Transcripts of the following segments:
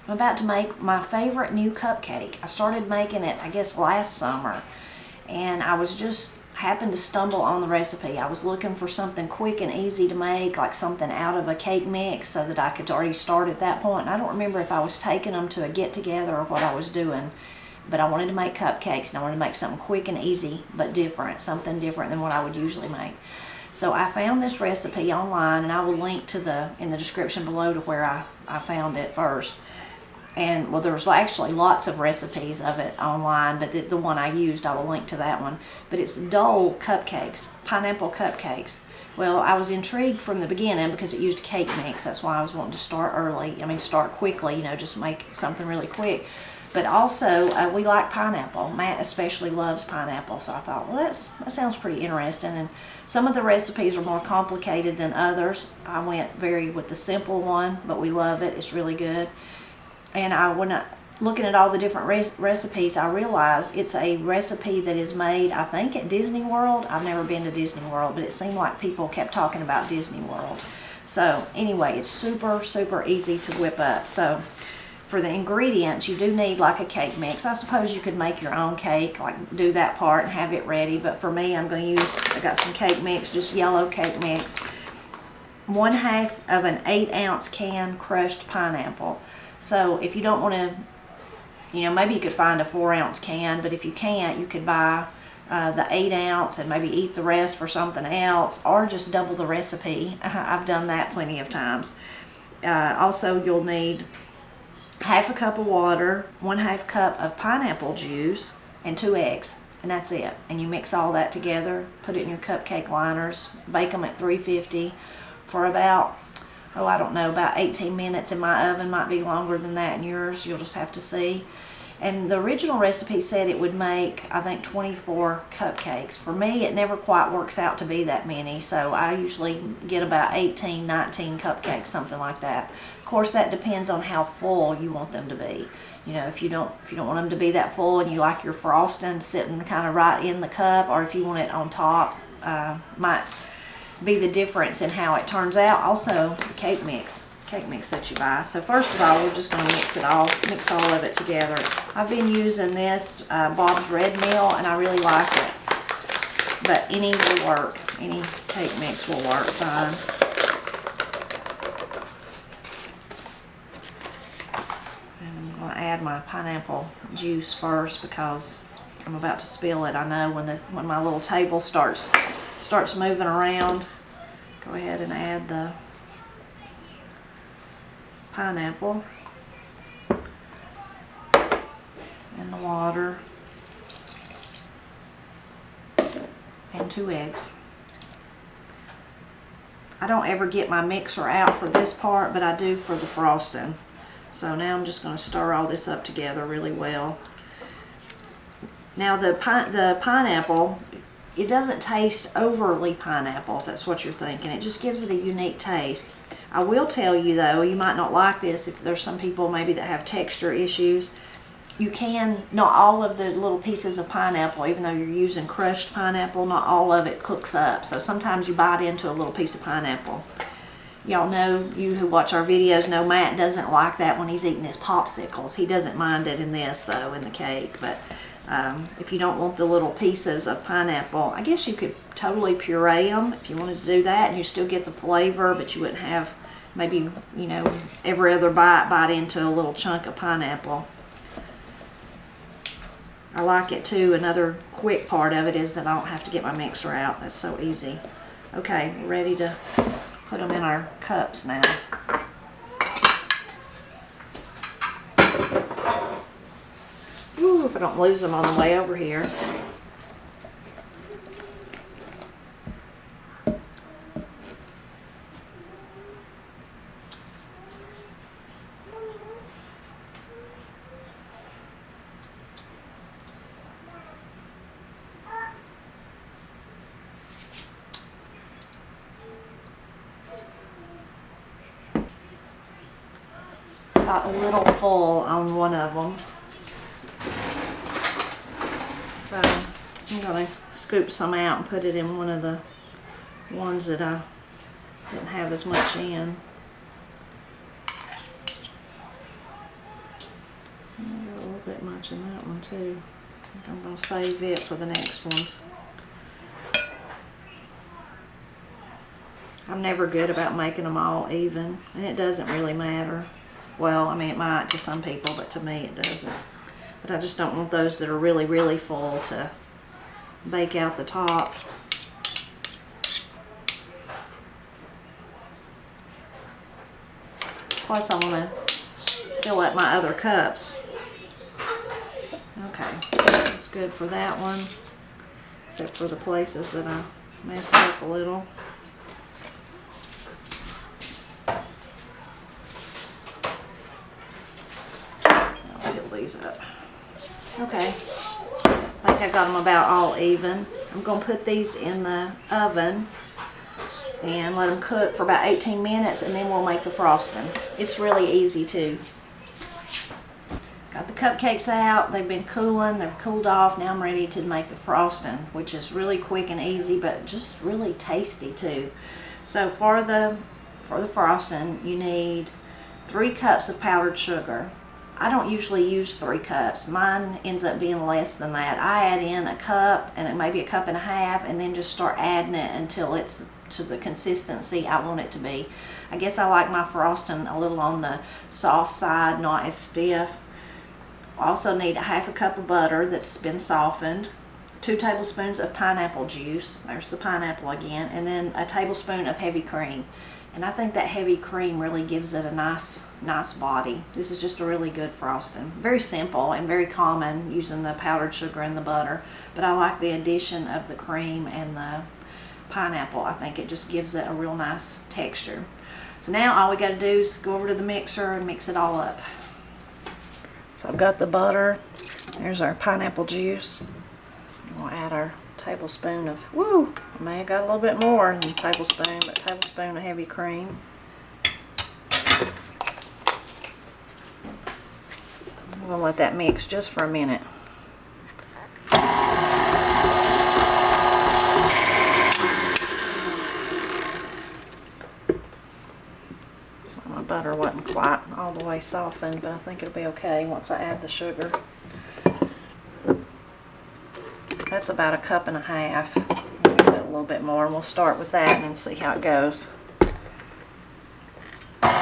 I'm about to make my favorite new cupcake. I started making it, I guess, last summer, and I was just happened to stumble on the recipe. I was looking for something quick and easy to make, like something out of a cake mix, so that I could already start at that point. And I don't remember if I was taking them to a get-together or what I was doing, but I wanted to make cupcakes, and I wanted to make something quick and easy, but different, something different than what I would usually make. So I found this recipe online, and I will link to in the description below to where I found it first. And well, there's actually lots of recipes of it online, but the one I used, I will link to that one. But it's dole cupcakes, pineapple cupcakes. Well, I was intrigued from the beginning because it used cake mix. That's why I was wanting to start early. I mean, start quickly, you know, just make something really quick. But also, we like pineapple. Matt especially loves pineapple, so I thought, well, that sounds pretty interesting. And some of the recipes are more complicated than others. I went with the simple one, but we love it. It's really good. And when looking at all the different recipes, I realized it's a recipe that is made, I think, at Disney World. I've never been to Disney World, but it seemed like people kept talking about Disney World. So anyway, it's super, super easy to whip up. So for the ingredients, you do need like a cake mix. I suppose you could make your own cake, like do that part and have it ready. But for me, I'm going to I got some cake mix, just yellow cake mix. 1/2 of an 8-ounce can crushed pineapple. So if you don't want to, you know, maybe you could find a 4-ounce can, but if you can't, you could buy the 8-ounce and maybe eat the rest for something else, or just double the recipe. I've done that plenty of times. Also, you'll need 1/2 cup of water, 1/2 cup of pineapple juice, and 2 eggs, and that's it. And you mix all that together, put it in your cupcake liners, bake them at 350 for about, I don't know, about 18 minutes in my oven. Might be longer than that in yours. You'll just have to see. And the original recipe said it would make, I think, 24 cupcakes. For me, it never quite works out to be that many, so I usually get about 18, 19 cupcakes, something like that. Of course, that depends on how full you want them to be. You know, if you don't want them to be that full and you like your frosting sitting kind of right in the cup, or if you want it on top, might be the difference in how it turns out. Also, the cake mix that you buy. So first of all, we're just going to mix all of it together. I've been using this Bob's Red Mill, and I really like it. But any will work. Any cake mix will work fine. And I'm going to add my pineapple juice first because I'm about to spill it. I know when my little table starts moving around. Go ahead and add the pineapple and the water and 2 eggs. I don't ever get my mixer out for this part, but I do for the frosting. So now I'm just going to stir all this up together really well. Now the pineapple, it doesn't taste overly pineapple, if that's what you're thinking. It just gives it a unique taste. I will tell you though, you might not like this if there's some people maybe that have texture issues. You can, not all of the little pieces of pineapple, even though you're using crushed pineapple, not all of it cooks up. So sometimes you bite into a little piece of pineapple. Y'all know, you who watch our videos know Matt doesn't like that when he's eating his popsicles. He doesn't mind it in this though, in the cake. But if you don't want the little pieces of pineapple, I guess you could totally puree them if you wanted to do that, and you still get the flavor, but you wouldn't have maybe, you know, every other bite into a little chunk of pineapple. I like it too. Another quick part of it is that I don't have to get my mixer out. That's so easy. Okay, we're ready to put them in our cups now. Ooh, if I don't lose them on the way over here. Got a little full on one of them. So I'm going to scoop some out and put it in one of the ones that I didn't have as much in. Maybe a little bit much in that one too. I'm going to save it for the next ones. I'm never good about making them all even, and it doesn't really matter. Well, I mean, it might to some people, but to me it doesn't. But I just don't want those that are really, really full to bake out the top. Plus, I want to fill up my other cups. Okay, that's good for that one, except for the places that I messed up a little. I'll fill these up. Okay, I think I got them about all even. I'm going to put these in the oven and let them cook for about 18 minutes, and then we'll make the frosting. It's really easy too. Got the cupcakes out, they've been cooling, they've cooled off. Now I'm ready to make the frosting, which is really quick and easy, but just really tasty too. So for the frosting, you need 3 cups of powdered sugar. I don't usually use 3 cups. Mine ends up being less than that. I add in a cup and maybe a cup and a half, and then just start adding it until it's to the consistency I want it to be. I guess I like my frosting a little on the soft side, not as stiff. I also need a half a cup of butter that's been softened, 2 tablespoons of pineapple juice, there's the pineapple again, and then a tablespoon of heavy cream. And I think that heavy cream really gives it a nice body. This is just a really good frosting. Very simple and very common using the powdered sugar and the butter, but I like the addition of the cream and the pineapple. I think it just gives it a real nice texture. So now all we got to do is go over to the mixer and mix it all up. So I've got the butter. There's our pineapple juice. We'll add our tablespoon of, I may have got a little bit more than a tablespoon, but a tablespoon of heavy cream. I'm going to let that mix just for a minute. So my butter wasn't quite all the way softened, but I think it'll be okay once I add the sugar. That's about a cup and a half. Maybe a little bit more, and we'll start with that and then see how it goes. I'm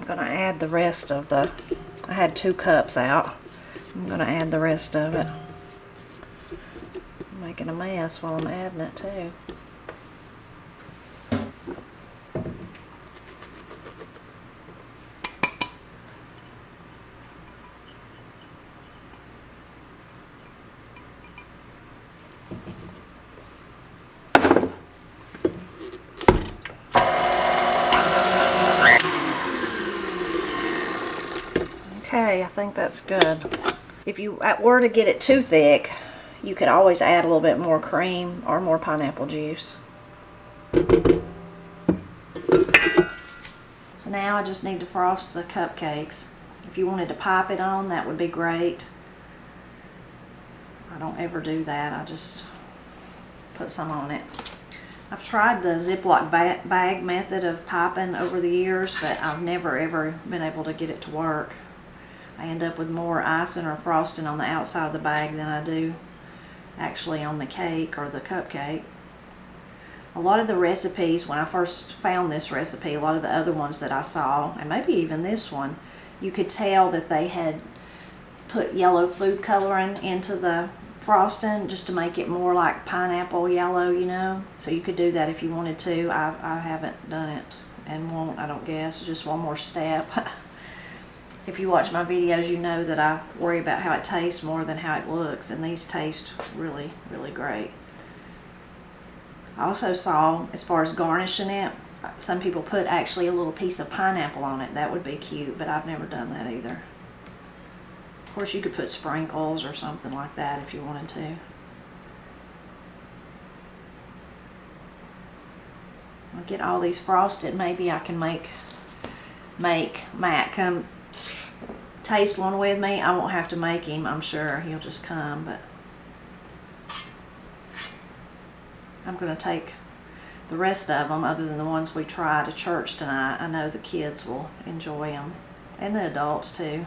going to add the rest of the, I had 2 cups out. I'm going to add the rest of it. I'm making a mess while I'm adding it too. Okay, I think that's good. If you were to get it too thick, you could always add a little bit more cream or more pineapple juice. So now I just need to frost the cupcakes. If you wanted to pipe it on, that would be great. I don't ever do that. I just put some on it. I've tried the Ziploc bag method of piping over the years, but I've never ever been able to get it to work. I end up with more icing or frosting on the outside of the bag than I do actually on the cake or the cupcake. A lot of the recipes, when I first found this recipe, a lot of the other ones that I saw, and maybe even this one, you could tell that they had put yellow food coloring into the frosting just to make it more like pineapple yellow, you know. So you could do that if you wanted to. I haven't done it and won't, I don't guess. Just one more step. If you watch my videos, you know that I worry about how it tastes more than how it looks, and these taste really, really great. I also saw, as far as garnishing it, some people put actually a little piece of pineapple on it. That would be cute, but I've never done that either. Of course, you could put sprinkles or something like that if you wanted to. I'll get all these frosted. Maybe I can make Matt come taste one with me. I won't have to make him, I'm sure. He'll just come, but I'm going to take the rest of them, other than the ones we tried at church tonight, I know the kids will enjoy them, and the adults too.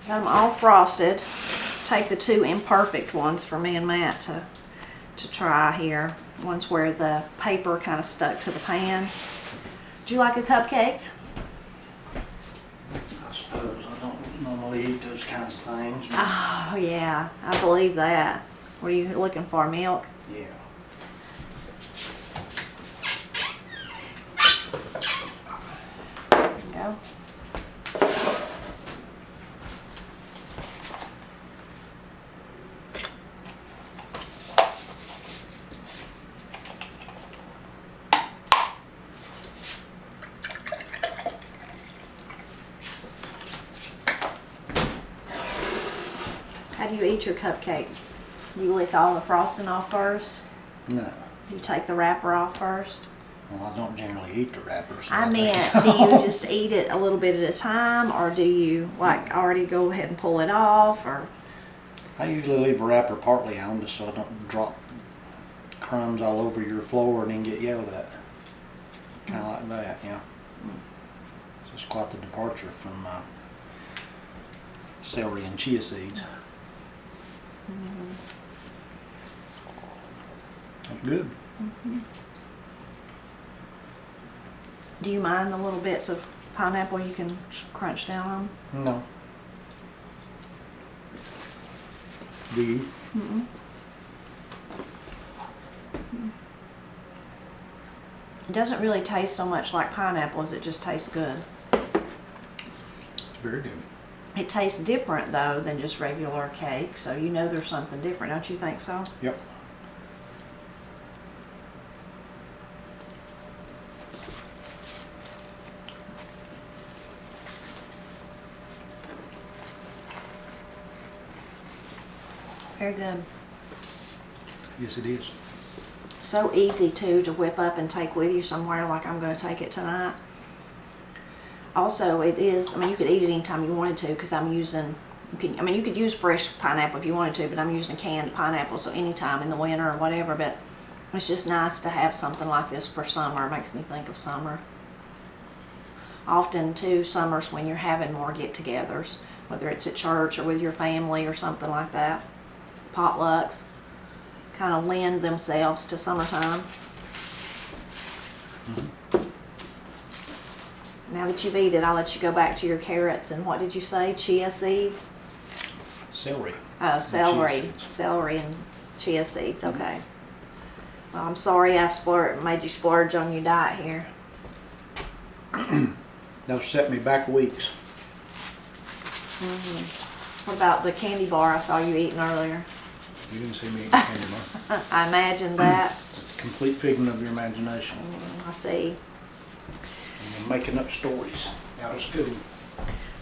Got them all frosted. Take the two imperfect ones for me and Matt to try here. Ones where the paper kind of stuck to the pan. Do you like a cupcake? I suppose I don't normally eat those kinds of things. Oh yeah, I believe that. Were you looking for milk? Yeah. There you go. How do you eat your cupcake? You lick all the frosting off first? No. You take the wrapper off first? Well, I don't generally eat the wrappers. So I meant, think do you just eat it a little bit at a time, or do you like already go ahead and pull it off, or? I usually leave a wrapper partly on just so I don't drop crumbs all over your floor and then get yelled at. Kind of like that, yeah. So it's quite the departure from celery and chia seeds. That's good. Do you mind the little bits of pineapple you can crunch down on? No. Do you? Mm-mm. It doesn't really taste so much like pineapple as it just tastes good. It's very good. It tastes different though than just regular cake, so you know there's something different, don't you think so? Yep. Very good. Yes, it is. So easy too to whip up and take with you somewhere, like I'm going to take it tonight. Also, it is, I mean, you could eat it anytime you wanted to, because I'm using, you could use fresh pineapple if you wanted to, but I'm using a canned pineapple, so anytime in the winter or whatever. But it's just nice to have something like this for summer. It makes me think of summer. Often too, summers when you're having more get-togethers, whether it's at church or with your family or something like that. Potlucks kind of lend themselves to summertime. Now that you've eaten it, I'll let you go back to your carrots and what did you say? Chia seeds? Celery. Oh, celery. Chia seeds. Celery and chia seeds, okay. Well, I'm sorry I made you splurge on your diet here. That'll set me back weeks. What about the candy bar I saw you eating earlier? You didn't see me eating candy bar. I imagined that. It's a complete figment of your imagination. I see. And you're making up stories out of school.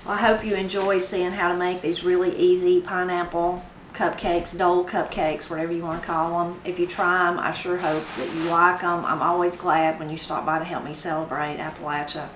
Well, I hope you enjoyed seeing how to make these really easy pineapple cupcakes, dole cupcakes, whatever you want to call them. If you try them, I sure hope that you like them. I'm always glad when you stop by to help me celebrate Appalachia.